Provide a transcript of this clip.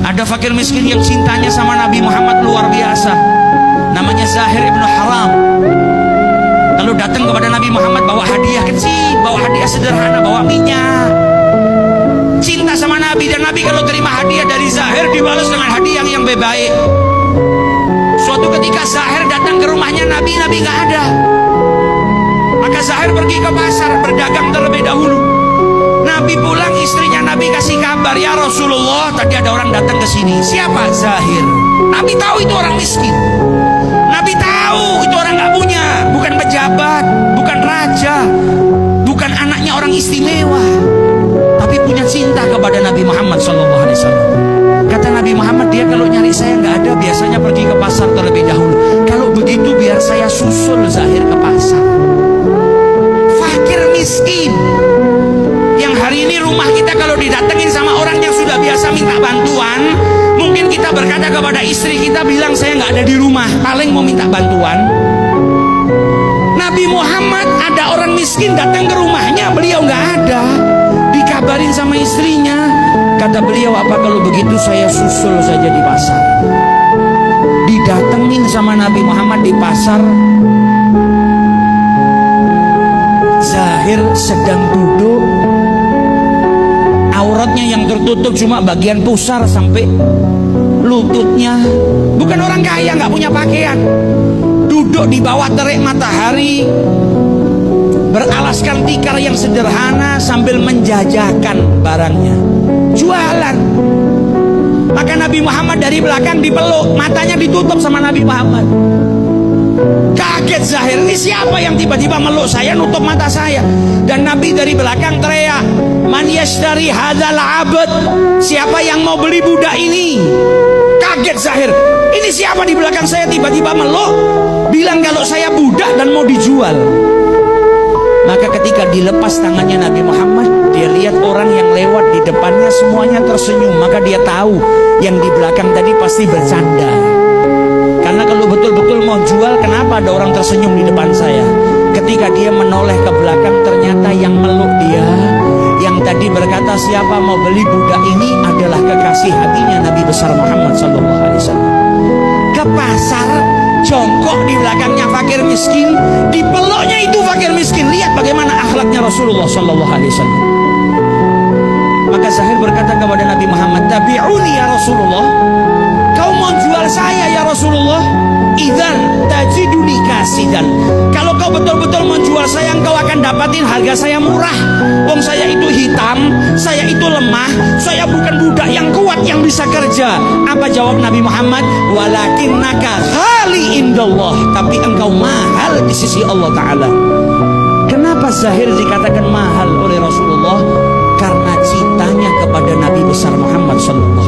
Ada fakir miskin yang cintanya sama Nabi Muhammad luar biasa, namanya Zahir ibnu Haram. Lalu datang kepada Nabi Muhammad bawa hadiah kecil, bawa hadiah sederhana, bawa minyak. Cinta sama Nabi, dan Nabi kalau terima hadiah dari Zahir dibalas dengan hadiah yang lebih baik. Suatu ketika Zahir datang ke rumahnya Nabi, Nabi nggak ada. Maka Zahir pergi ke pasar berdagang terlebih dahulu. Nabi pulang, istrinya Nabi kasih kabar, ya Rasulullah, tadi ada orang datang ke sini. Siapa? Zahir. Nabi tahu itu orang miskin. Nabi tahu itu orang nggak punya, bukan pejabat, bukan raja, bukan anaknya orang istimewa, tapi punya cinta kepada Nabi Muhammad SAW. Kata Nabi Muhammad, dia kalau nyari saya nggak ada, biasanya pergi ke pasar terlebih dahulu. Kalau begitu biar saya susul Zahir ke pasar. Fakir miskin yang hari ini rumah kita kalau didatengin sama orang yang sudah biasa minta bantuan, mungkin kita berkata kepada istri kita, bilang saya nggak ada di rumah, paling mau minta bantuan. Nabi Muhammad ada orang miskin datang ke rumahnya, beliau nggak ada, dikabarin sama istrinya. Kata beliau, apa kalau begitu saya susul saja di pasar. Didatengin sama Nabi Muhammad di pasar. Zahir sedang duduk, auratnya yang tertutup cuma bagian pusar sampai lututnya. Bukan orang kaya, nggak punya pakaian. Duduk di bawah terik matahari, beralaskan tikar yang sederhana sambil menjajakan barangnya, jualan. Maka Nabi Muhammad dari belakang dipeluk, matanya ditutup sama Nabi Muhammad. Kaget Zahir, ini siapa yang tiba-tiba meluk saya, nutup mata saya? Dan Nabi dari belakang teriak, man yashtari hadzal abd, siapa yang mau beli budak ini? Kaget Zahir, ini siapa di belakang saya tiba-tiba meluk, bilang kalau saya budak dan mau dijual. Maka ketika dilepas tangannya Nabi Muhammad, dia lihat orang yang lewat di depannya semuanya tersenyum. Maka dia tahu yang di belakang tadi pasti bercanda. Karena kalau betul-betul mau jual, kenapa ada orang tersenyum di depan saya? Ketika dia menoleh ke belakang, ternyata yang meluk dia, yang tadi berkata siapa mau beli budak ini, adalah kekasih hatinya Nabi besar Muhammad SAW. Ke pasar, jongkok di belakangnya fakir miskin, dipeluknya itu fakir miskin. Lihat bagaimana akhlaknya Rasulullah SAW. Maka Zahir berkata kepada Nabi Muhammad, tabi'uni ya Rasulullah, kau mau jual saya ya Rasulullah? Idzan tajiduni kasidan, kalau kau betul-betul menjual saya, engkau akan dapatin harga saya murah. Wong saya itu hitam, saya itu lemah, saya bukan budak yang kuat yang bisa kerja. Apa jawab Nabi Muhammad? Walakinnaka ghali indallah, tapi engkau mahal di sisi Allah Ta'ala. Kenapa Zahir dikatakan mahal oleh Rasulullah? Karena cintanya kepada Nabi besar Muhammad SAW.